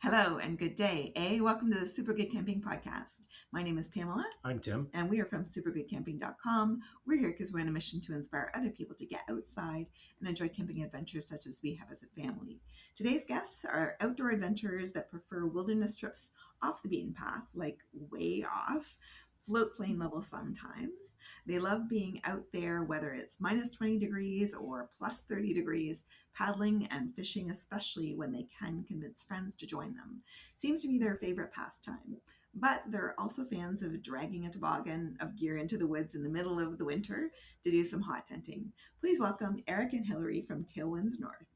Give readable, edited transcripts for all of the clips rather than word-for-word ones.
Hello and good day. Welcome to the Super Good Camping Podcast. My name is Pamela. I'm Tim. And we are from supergoodcamping.com. We're here because we're on a mission to inspire other people to get outside and enjoy camping adventures such as we have as a family. Today's guests are outdoor adventurers that prefer wilderness trips off the beaten path, like way off, float plane level sometimes. They love being out there, whether it's minus 20 degrees or plus 30 degrees, paddling and fishing, especially when they can convince friends to join them. Seems to be their favorite pastime. But they're also fans of dragging a toboggan of gear into the woods in the middle of the winter to do some hot tenting. Please welcome Eric and Hillary from Tailwinds North.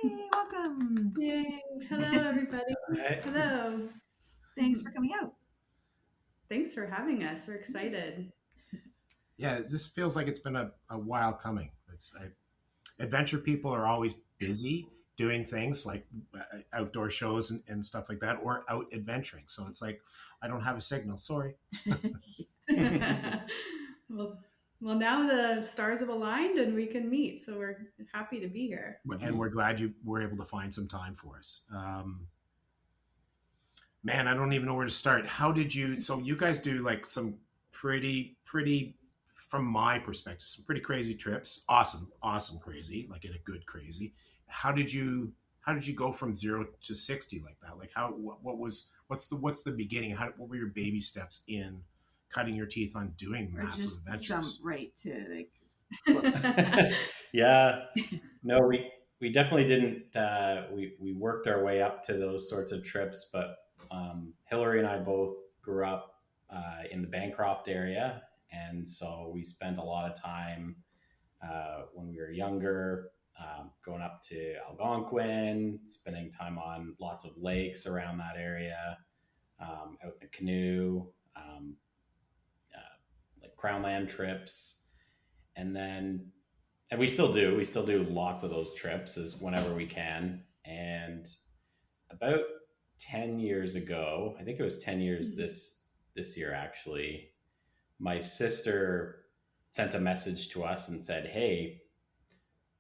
Yay, welcome. Yay. Hello, everybody. Hello. Thanks for coming out. Thanks for having us. We're excited. Yeah, this feels like it's been a while coming. Adventure people are always busy doing things like outdoor shows and stuff like that, or out adventuring. So it's like, I don't have a signal. Sorry. Well, now the stars have aligned and we can meet. So we're happy to be here. And we're glad you were able to find some time for us. Man, I don't even know where to start. How did you, so you guys do like some pretty, from my perspective, some pretty crazy trips. Awesome, crazy, like in a good crazy. How did you go from 0 to 60 like that? Like what's the beginning? What were your baby steps in cutting your teeth on doing massive adventures? Jump right to like. Yeah, no, we definitely didn't. We worked our way up to those sorts of trips, but Hillary and I both grew up in the Bancroft area, and so we spent a lot of time when we were younger. Going up to Algonquin, spending time on lots of lakes around that area, out in the Canoe, like Crownland trips. And we still do lots of those trips as whenever we can. And about 10 years ago, I think it was 10 years this year actually, my sister sent a message to us and said, "Hey,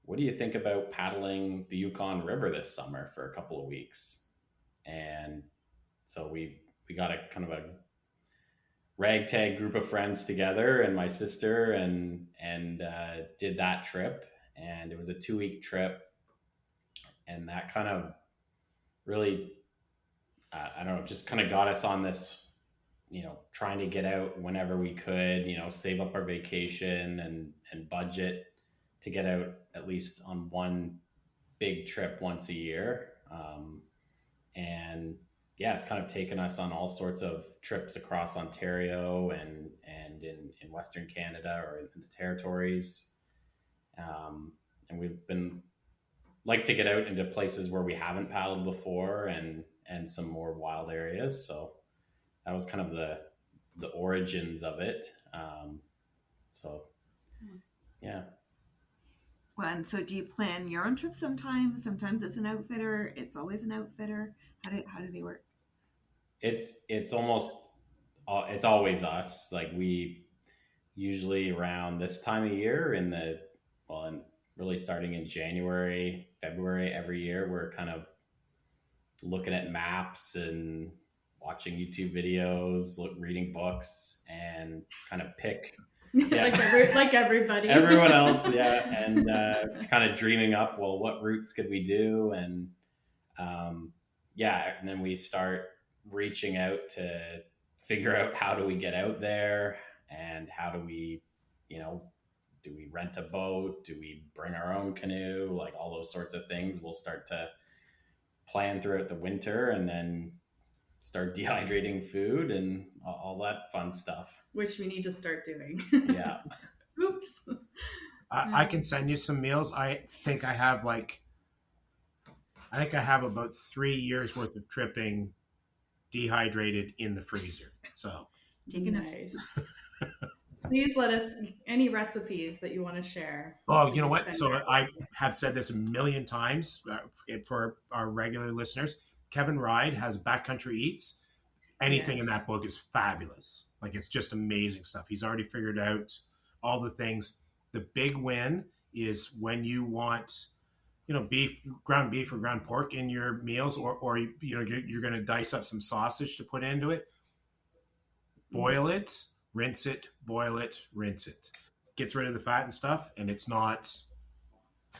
what do you think about paddling the Yukon River this summer for a couple of weeks?" And so we got a kind of a ragtag group of friends together, and my sister, and did that trip. And it was a 2-week trip, and that kind of really, I don't know, just kind of got us on this, trying to get out whenever we could, save up our vacation and budget to get out at least on one big trip once a year. And yeah, it's kind of taken us on all sorts of trips across Ontario and in Western Canada or in the territories. And we've been like to get out into places where we haven't paddled before and some more wild areas. So that was kind of the origins of it. So yeah. Well, and so do you plan your own trip sometimes? Sometimes it's an outfitter. It's always an outfitter. How do they work? It's always us. Like we usually around this time of year and really starting in January, February every year, we're kind of looking at maps and watching YouTube videos, reading books, and kind of pick. Yeah. like everybody. Everyone else, yeah. And kind of dreaming up, well, what routes could we do? And and then we start reaching out to figure out how do we get out there and how do we, do we rent a boat? Do we bring our own canoe? Like all those sorts of things. We'll start to plan throughout the winter and then start dehydrating food and all that fun stuff. Which we need to start doing. Yeah. Oops. I can send you some meals. I think I have about 3 years worth of tripping dehydrated in the freezer. So nice. Please let us any recipes that you want to share. Oh, you know what? So I have said this a million times for our regular listeners. Kevin Ride has Backcountry Eats. Anything in that book is fabulous. Like it's just amazing stuff. He's already figured out all the things. The big win is when you want ground beef or ground pork in your meals, or you're going to dice up some sausage to put into it. Boil it, rinse it, boil it, rinse it. Gets rid of the fat and stuff, and it's not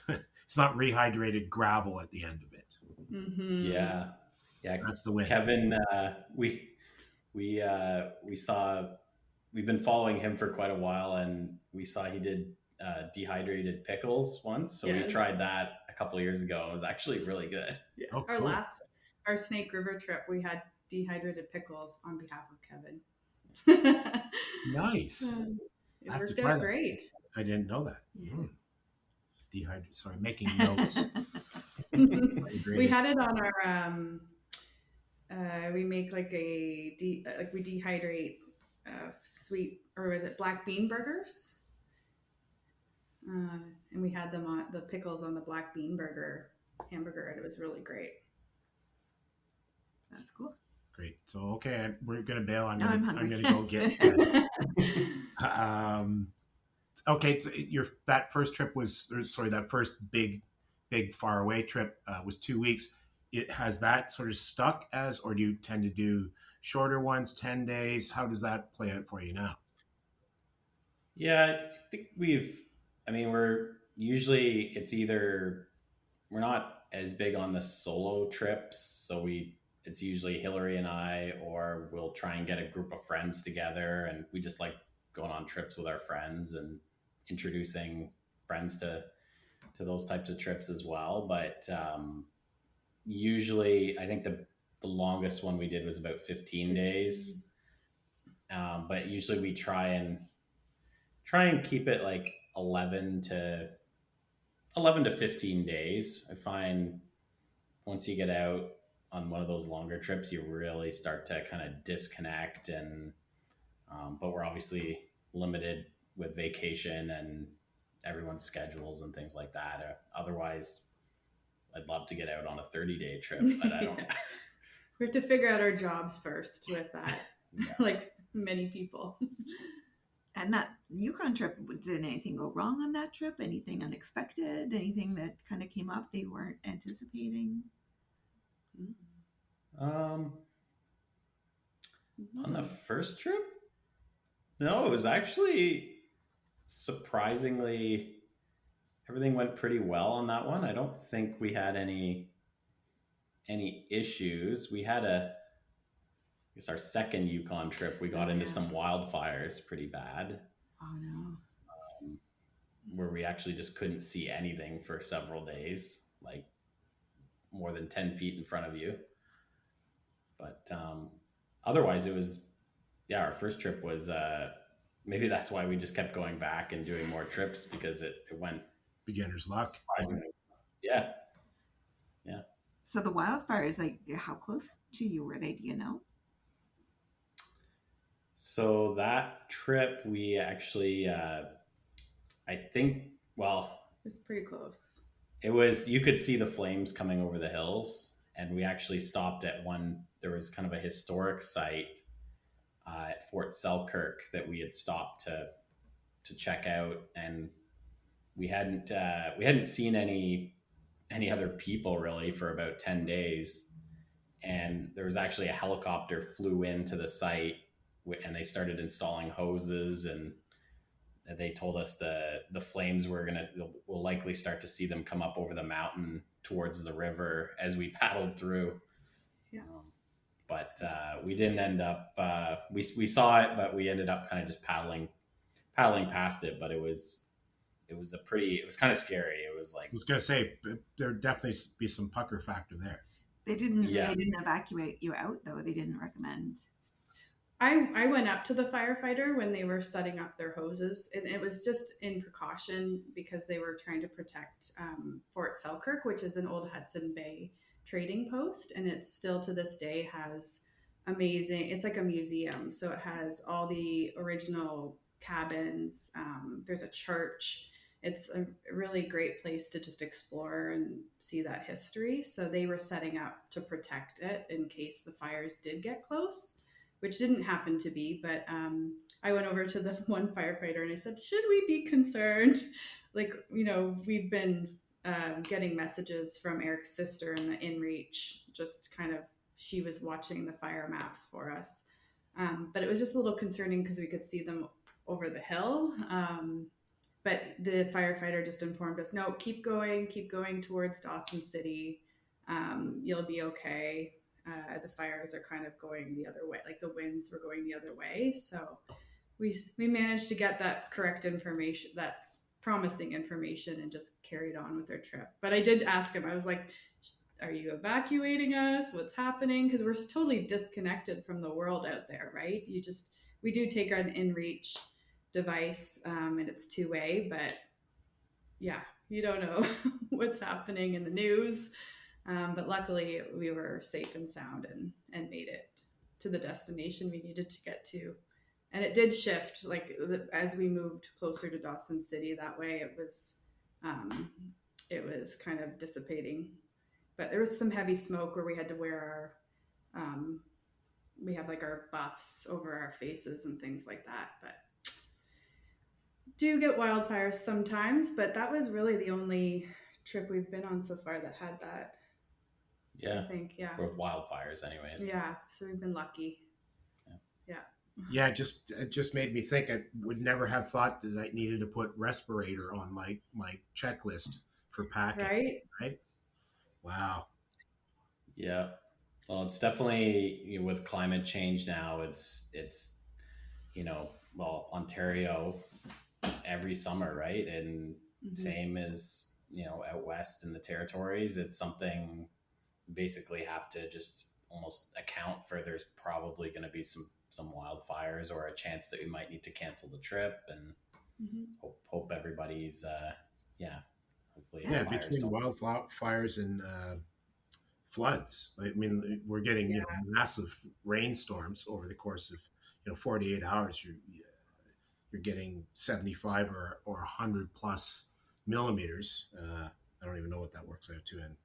it's not rehydrated gravel at the end of it. Yeah. That's the win. Kevin, we saw, we've been following him for quite a while, and we saw he did dehydrated pickles once. So we tried that a couple of years ago. It was actually really good. Yeah. Oh, cool. Our Snake River trip, we had dehydrated pickles on behalf of Kevin. Nice. It worked out great. I didn't know that. Dehydrated. Sorry, making notes. We had it on our. We make like we dehydrate sweet, or is it black bean burgers? And we had them on the pickles on the black bean hamburger, and it was really great. That's cool. Great. So okay, we're gonna bail. I'm hungry. gonna go get. Okay, so that first trip that first big far away trip was 2 weeks. It has that sort of stuck as, or do you tend to do shorter ones, 10 days? How does that play out for you now? Yeah, I think we're usually, it's either, we're not as big on the solo trips. So it's usually Hillary and I, or we'll try and get a group of friends together, and we just like going on trips with our friends and introducing friends to those types of trips as well. But usually I think the longest one we did was about 15 days. But usually we try and keep it like 11 to 15 days. I find once you get out on one of those longer trips, you really start to kind of disconnect, and but we're obviously limited with vacation and everyone's schedules and things like that. Otherwise, I'd love to get out on a 30-day trip, but I don't. We have to figure out our jobs first with that, like many people. And that Yukon trip, did anything go wrong on that trip? Anything unexpected? Anything that kind of came up they weren't anticipating? On the first trip? No, it was actually surprisingly, everything went pretty well on that one. I don't think we had any issues. We had our second Yukon trip, we got into some wildfires pretty bad. Oh no. Where we actually just couldn't see anything for several days, like more than 10 feet in front of you. But otherwise it was, our first trip was, maybe that's why we just kept going back and doing more trips, because it went beginner's luck. Yeah. So the wildfires, like, how close to you were they? Do you know? So that trip, we actually, I think, well, it was pretty close. It was, you could see the flames coming over the hills, and we actually stopped at one, there was kind of a historic site at Fort Selkirk that we had stopped to check out, and we hadn't seen any other people really for about 10 days. And there was actually a helicopter flew into the site, and they started installing hoses, and they told us the flames we'll likely start to see them come up over the mountain towards the river as we paddled through. Yeah. But we didn't end up, we saw it, but we ended up kind of just paddling past it. But it was kind of scary. It was like, I was going to say, there'd definitely be some pucker factor there. They didn't evacuate you out, though. They didn't recommend. I went up to the firefighter when they were setting up their hoses, and it was just in precaution because they were trying to protect Fort Selkirk, which is an old Hudson Bay trading post, and it still to this day has amazing, it's like a museum. So it has all the original cabins. There's a church. It's a really great place to just explore and see that history. So they were setting up to protect it in case the fires did get close, which didn't happen to be. But I went over to the one firefighter and I said, should we be concerned? Like, we've been getting messages from Eric's sister in the InReach, just kind of, she was watching the fire maps for us. But it was just a little concerning because we could see them over the hill. But the firefighter just informed us, no, keep going towards Dawson City. You'll be okay. The fires are kind of going the other way, like the winds were going the other way. So we managed to get that correct information, that promising information, and just carried on with our trip. But I did ask him, I was like, are you evacuating us? What's happening? Because we're totally disconnected from the world out there, right? We do take an InReach device, and it's two-way, but yeah, you don't know what's happening in the news. But luckily we were safe and sound and made it to the destination we needed to get to. And it did shift, like as we moved closer to Dawson City, that way it was kind of dissipating. But there was some heavy smoke where we had to wear we had like our buffs over our faces and things like that. But do get wildfires sometimes, but that was really the only trip we've been on so far that had that. Yeah. I think, yeah. With wildfires anyways. Yeah. So we've been lucky. Yeah, it just made me think. I would never have thought that I needed to put respirator on my checklist for packing. Right? Wow. Yeah. Well, it's definitely, with climate change now, it's Ontario every summer, right? And same as, out west in the territories, it's something we basically have to just almost account for. There's probably going to be some wildfires, or a chance that we might need to cancel the trip, and hope everybody's hopefully between wildfires and floods. I mean, we're getting massive rainstorms over the course of 48 hours. You're getting 75 or 100 plus millimeters. I don't even know what that works out to in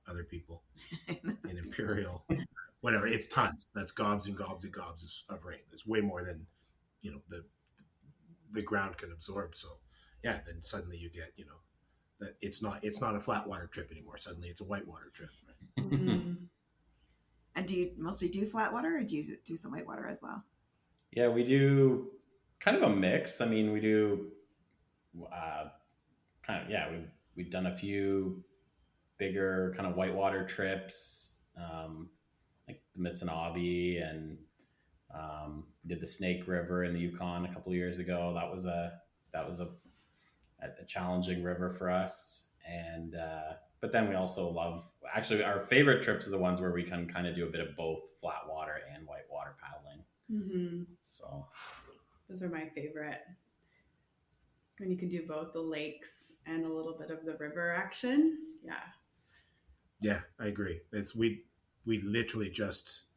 other people in imperial. Whatever, it's tons. That's gobs and gobs and gobs of rain. It's way more than the ground can absorb. So yeah, then suddenly you get that it's not a flat water trip anymore. Suddenly it's a whitewater trip. Right? Mm-hmm. And do you mostly do flat water, or do you do some whitewater as well? Yeah, we do kind of a mix. I mean, we do we've done a few bigger kind of whitewater trips. Like the Missinaibi, and did the Snake River in the Yukon a couple of years ago. That was a challenging river for us. And but then we also love, actually our favorite trips are the ones where we can kind of do a bit of both flat water and whitewater paddling. Mm-hmm. So those are my favorite, when you can do both the lakes and a little bit of the river action. Yeah, I agree. We literally just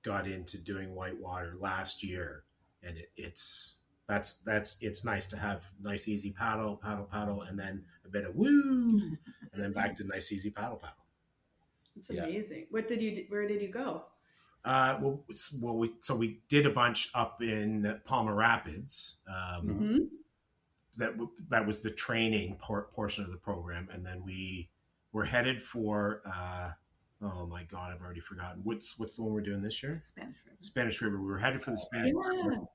got into doing whitewater last year, and it's nice to have nice easy paddle, and then a bit of woo, and then back to nice easy paddle. It's amazing. What did you do? Where did you go? We did a bunch up in Palmer Rapids. That was the training portion of the program, and then we were headed for. Oh my God, I've already forgotten. What's the one we're doing this year? Spanish River. We were headed for the Spanish River.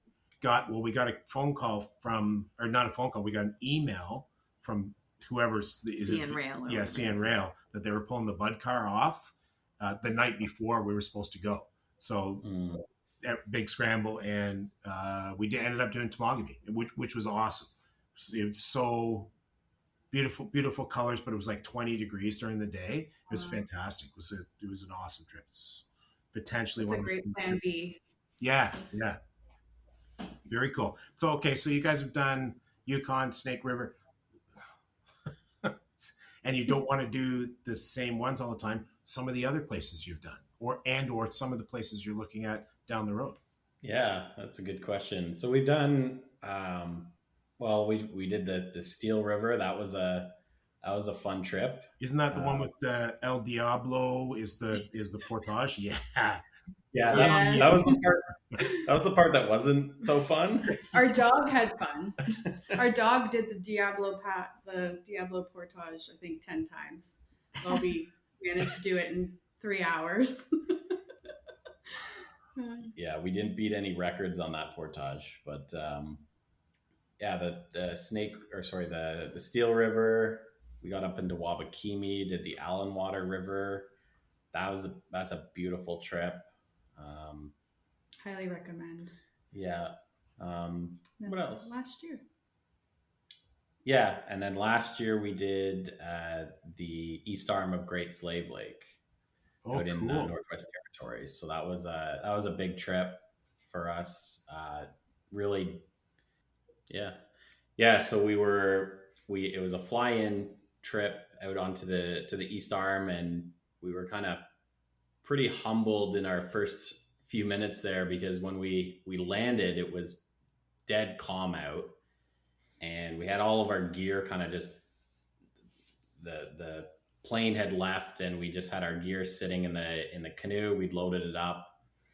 We got a phone call not a phone call. We got an email from whoever's CN Rail. Yeah, CN Rail, that they were pulling the Bud car off the night before we were supposed to go. So big scramble, and we ended up doing Temagami, which was awesome. It was so beautiful colors, but it was like 20 degrees during the day. It was fantastic. It was an awesome trip. It's potentially one. It's a great plan B. Yeah. Very cool. So you guys have done Yukon, Snake River, and you don't want to do the same ones all the time. Some of the other places you've done, or some of the places you're looking at down the road. Yeah, that's a good question. So we've done. We did the Steel River. That was a fun trip. Isn't that the one with the El Diablo? Is the portage? Yeah. Yeah, Yes. that was the part. That was the part that wasn't so fun. Our dog had fun. Our dog did the Diablo portage, I think 10 times. While we managed to do it in 3 hours. Yeah, we didn't beat any records on that portage, but yeah, the snake, or sorry, the Steel River. We got up into Wabakimi, did the Allen Water River. That's a beautiful trip. Um, Highly recommend. yeah. What else? Last year. Yeah, and then last year we did the east arm of Great Slave Lake out in Northwest Territories. So that was a big trip for us. Really, yeah, yeah. So it was a fly-in trip out onto the east arm, and we were kind of pretty humbled in our first few minutes there, because when we landed, it was dead calm out, and we had all of our gear kind of just the plane had left, and we just had our gear sitting in the canoe. We'd loaded it up,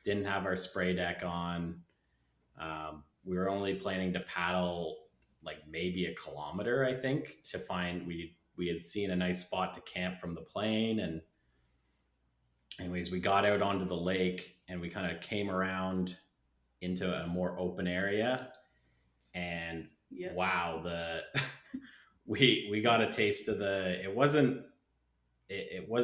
didn't have our spray deck on. We were only planning to paddle like maybe a kilometer, I think, to find we had seen a nice spot to camp from the plane. And anyways, we got out onto the lake, and we kind of came around into a more open area, and wow, we got a taste of it wasn't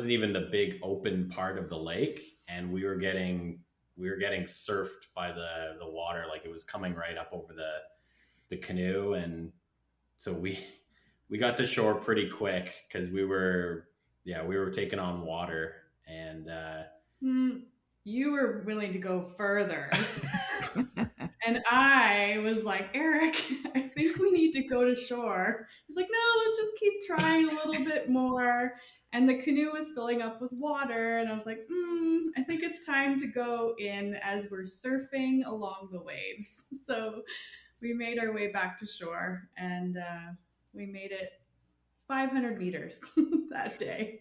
even the big open part of the lake, and we were getting surfed by the water, like it was coming right up over the canoe. And so we got to shore pretty quick, because we were taking on water. And you were willing to go further. And I was like, Eric, I think we need to go to shore. He's like, no, let's just keep trying a little bit more. And the canoe was filling up with water. And I was like, I think it's time to go in as we're surfing along the waves. So we made our way back to shore, and we made it 500 meters that day.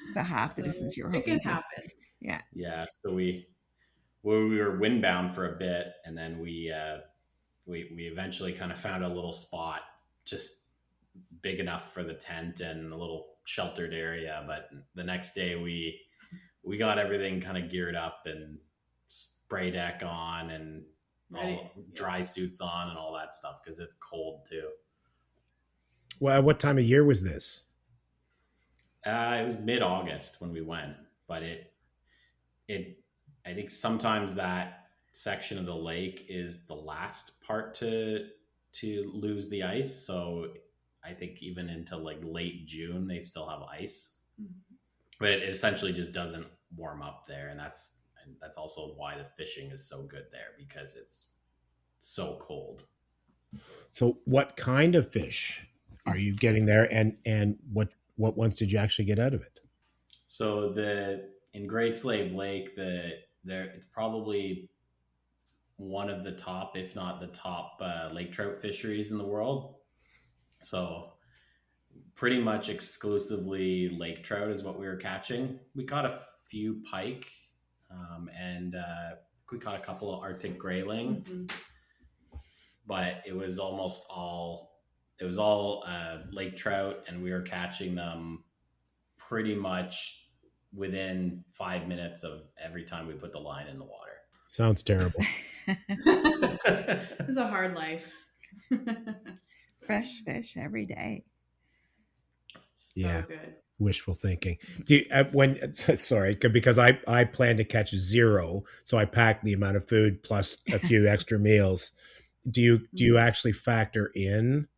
It's a half the distance you were hoping it can to. happen. Yeah. So we were windbound for a bit, and then we eventually kind of found a little spot just big enough for the tent and a little sheltered area. But the next day we got everything kind of geared up, and spray deck on, and all dry suits on, and all that stuff, because it's cold too. Well, what time of year was this? It was mid-August when we went, but I think sometimes that section of the lake is the last part to lose the ice. So I think even into like late June, they still have ice, but it essentially just doesn't warm up there. And that's also why the fishing is so good there, because it's so cold. So what kind of fish are you getting there, and what ones did you actually get out of it? So in Great Slave Lake, it's probably one of the top, if not the top, lake trout fisheries in the world. So pretty much exclusively lake trout is what we were catching. We caught a few pike, and we caught a couple of Arctic grayling, but it was almost all lake trout, and we were catching them pretty much within 5 minutes of every time we put the line in the water. Sounds terrible. It's a hard life. Fresh fish every day. So good. Wishful thinking. Do you, sorry, because I plan to catch 0, so I packed the amount of food plus a few extra meals. Do you actually factor in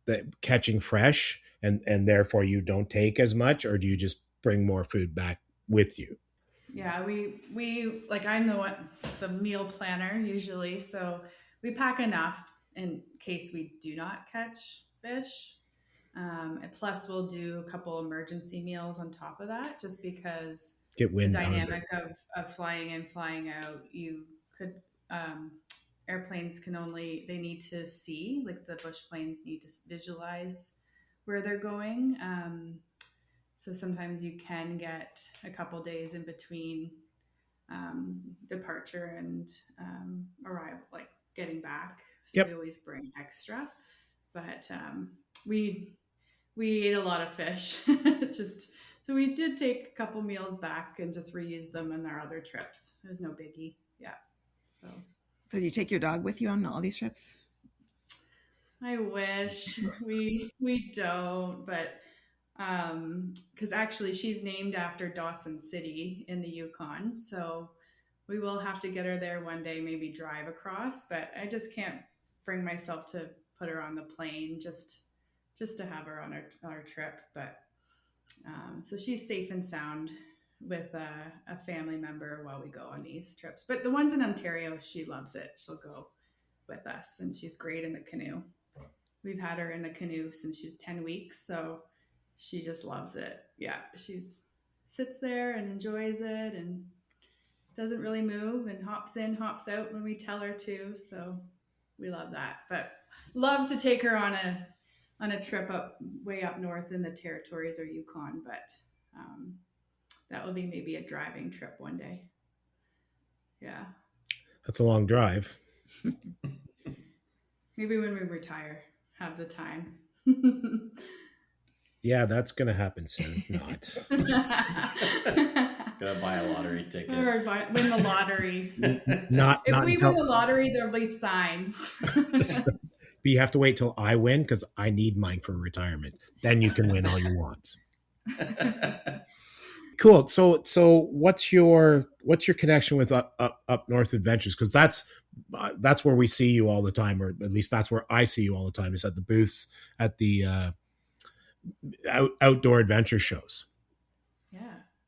the catching fresh, and therefore you don't take as much, or do you just bring more food back with you? Yeah, we like, I'm the meal planner usually, so we pack enough in case we do not catch fish. And plus we'll do a couple emergency meals on top of that, just because Get wind the dynamic of flying in, flying out, you could, airplanes they need to see, like the bush planes need to visualize where they're going. So sometimes you can get a couple days in between departure and arrival, like getting back. So we Yep. always bring extra, but we ate a lot of fish. Just so we did take a couple meals back and just reuse them in our other trips. It was no biggie. Yeah. So do you take your dog with you on all these trips? I wish we don't, but because actually she's named after Dawson City in the Yukon, so we will have to get her there one day, maybe drive across. But I just can't bring myself to put her on the plane just to have her on our trip. But so she's safe and sound with a family member while we go on these trips. But the ones in Ontario, she loves it. She'll go with us, and she's great in the canoe. We've had her in the canoe since she's 10 weeks, so she just loves it. Yeah, she's sits there and enjoys it and doesn't really move and hops in, hops out when we tell her to. So we love that. But love to take her on a trip way up north in the territories or Yukon, but that will be maybe a driving trip one day. Yeah. That's a long drive. Maybe when we retire, have the time. Yeah, that's going to happen soon. Not. Gotta buy a lottery ticket. Or win the lottery. Not If we until, win the lottery, there'll be signs. but you have to wait till I win because I need mine for retirement. Then you can win all you want. Cool. So what's your connection with up north adventures? Because that's where we see you all the time, or at least that's where I see you all the time. Is at the booths at the outdoor adventure shows.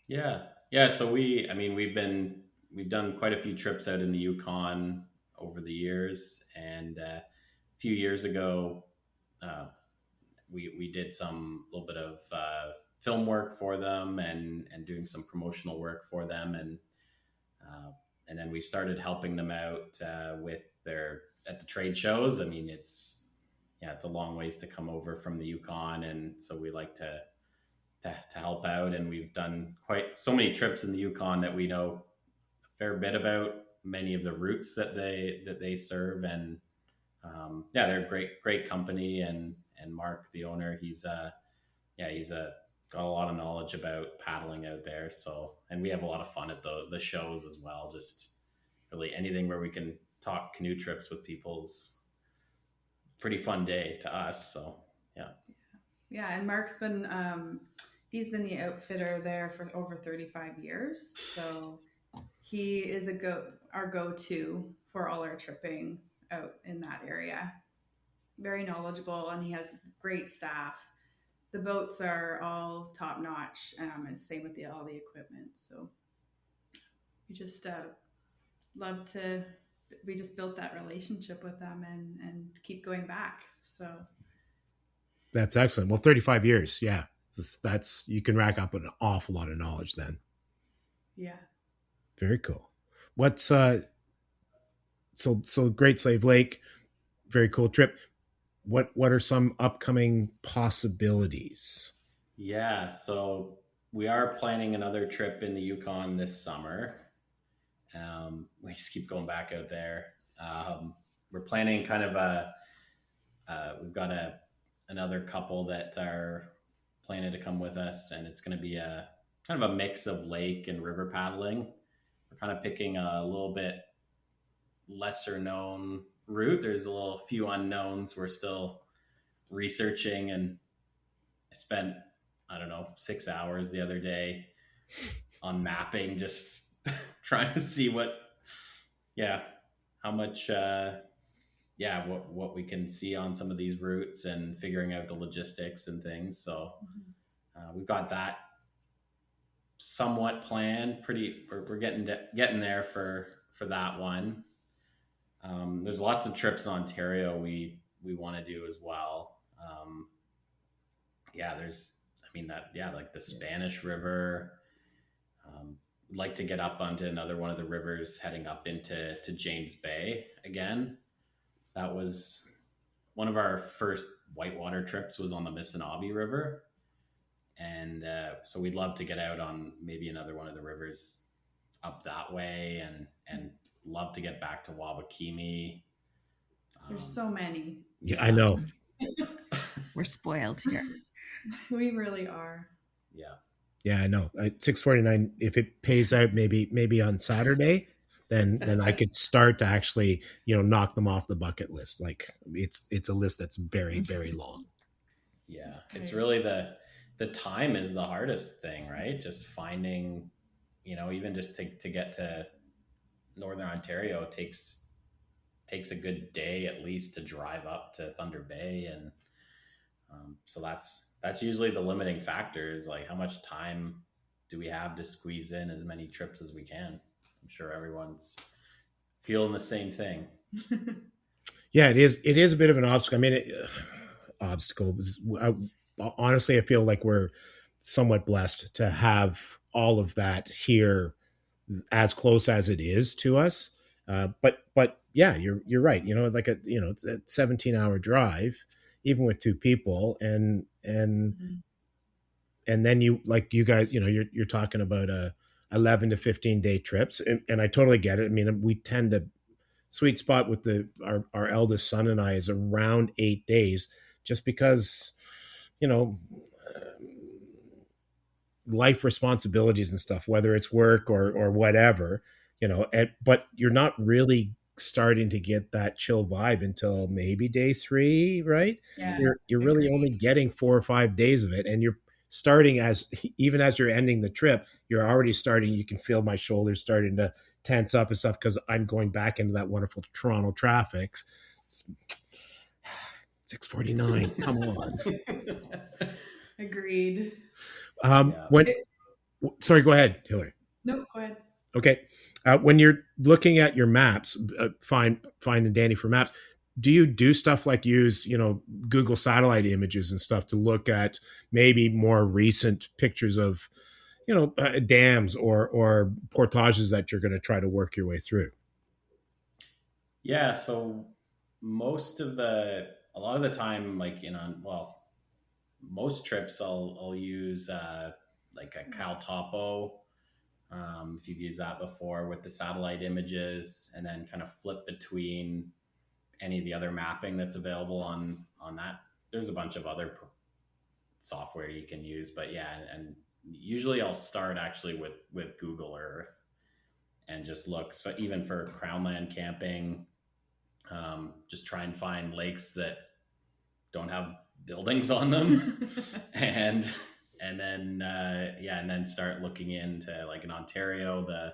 Yeah. So we've done quite a few trips out in the Yukon over the years, and a few years ago, we did some little bit of film work for them and doing some promotional work for them, and then we started helping them out with their at the trade shows. I mean, it's a long ways to come over from the Yukon, and so we like to help out. And we've done quite so many trips in the Yukon that we know a fair bit about many of the routes that they serve. And they're great company. And Mark, the owner, he's got a lot of knowledge about paddling out there. So, and we have a lot of fun at the shows as well. Just really anything where we can talk canoe trips with people's pretty fun day to us. So, yeah. Yeah, and Mark's been he's been the outfitter there for over 35 years. So he is our go-to for all our tripping out in that area. Very knowledgeable, and he has great staff. The boats are all top notch, and same with all the equipment. So we just we just built that relationship with them and keep going back. So That's excellent. Well, 35 years. Yeah. That's you can rack up an awful lot of knowledge then. Yeah. Very cool. What's so Great Slave Lake, very cool trip. What are some upcoming possibilities? Yeah, so we are planning another trip in the Yukon this summer. We just keep going back out there. We're planning kind of we've got another couple that are planning to come with us, and it's going to be a kind of a mix of lake and river paddling. We're kind of picking a little bit lesser known route. There's a few unknowns we're still researching, and I spent, I don't know, 6 hours the other day on mapping, just trying to see how much, what we can see on some of these routes and figuring out the logistics and things. So we've got that somewhat planned. We're getting there for that one. There's lots of trips in Ontario we want to do as well. Like the Spanish River. Like to get up onto another one of the rivers heading up into James Bay again. That was one of our first whitewater trips was on the Missinaibi River. And so we'd love to get out on maybe another one of the rivers up that way, and love to get back to Wabakimi. There's so many. Yeah, I know. We're spoiled here. We really are. Yeah. Yeah, I know. 649. If it pays out, maybe on Saturday, then I could start to actually, knock them off the bucket list. Like it's a list that's very, very long. Yeah, it's really the time is the hardest thing, right? Just finding, even just to get to Northern Ontario takes a good day at least to drive up to Thunder Bay, and so that's usually the limiting factor, is like how much time do we have to squeeze in as many trips as we can. I'm sure everyone's feeling the same thing. Yeah, it is. It is a bit of an obstacle. I mean, obstacle. Honestly, I feel like we're somewhat blessed to have all of that here, as close as it is to us. But yeah, you're right. Like it's a 17-hour drive, even with two people, and then you guys, you're talking about 11 to 15 day trips, and I totally get it. I mean, we tend to sweet spot with our eldest son and I is around 8 days, just because, you know, life responsibilities and stuff, whether it's work or whatever, but you're not really starting to get that chill vibe until maybe day 3, right? Yeah, So you're really only getting 4 or 5 days of it, and you're starting even as you're ending the trip, you're already starting. You can feel my shoulders starting to tense up and stuff, because I'm going back into that wonderful Toronto traffic. 6:49. Come on. Agreed. Sorry, go ahead, Hillary. No, go ahead. Okay. When you're looking at your maps, finding Danny for maps, do you do stuff like use, Google satellite images and stuff to look at maybe more recent pictures of, dams or portages that you're going to try to work your way through? Yeah. So a lot of the time, like, most trips I'll use like a Cal Topo, if you've used that before, with the satellite images, and then kind of flip between any of the other mapping that's available on that. There's a bunch of other software you can use, but yeah, and usually I'll start actually with Google Earth and just look. So even for Crownland camping, just try and find lakes that don't have buildings on them, and then start looking into, like, in Ontario,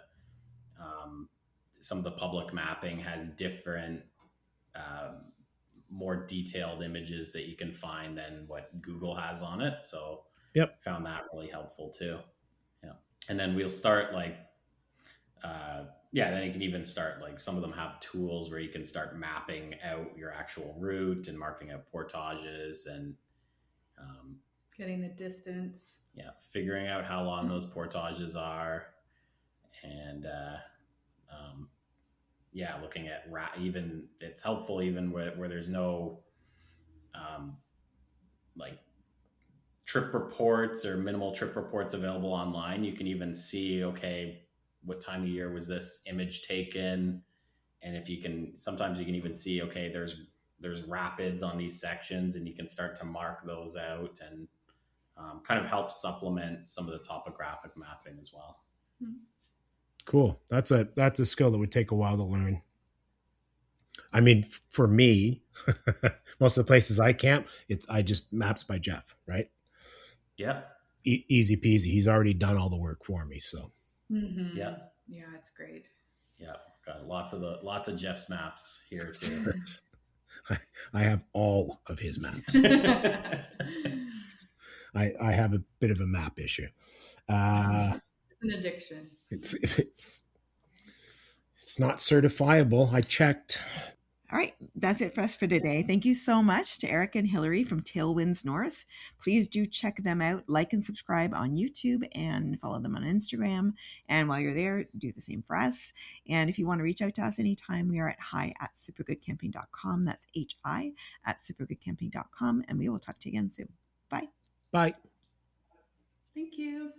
some of the public mapping has different, more detailed images that you can find than what Google has on it. So yep, found that really helpful too. Yeah, and then we'll start then you can even start, like, some of them have tools where you can start mapping out your actual route and marking out portages and getting the distance. Yeah, figuring out how long those portages are, and looking at even it's helpful even where there's no like trip reports or minimal trip reports available online. You can even see, okay, what time of year was this image taken, and sometimes you can even see, okay, there's rapids on these sections, and you can start to mark those out, and kind of help supplement some of the topographic mapping as well. Cool. That's a skill that would take a while to learn. I mean, for me, most of the places I camp, I just maps by Jeff, right? Yeah. Easy peasy. He's already done all the work for me. So Mm-hmm. Yeah. Yeah, it's great. Yeah. Got lots of Jeff's maps here too. I have all of his maps. I have a bit of a map issue. It's an addiction. It's not certifiable. I checked. All right, that's it for us for today. Thank you so much to Eric and Hillary from Tailwinds North. Please do check them out, like and subscribe on YouTube, and follow them on Instagram. And while you're there, do the same for us. And if you want to reach out to us anytime, we are at hi@supergoodcamping.com. That's hi@supergoodcamping.com. And we will talk to you again soon. Bye. Bye. Thank you.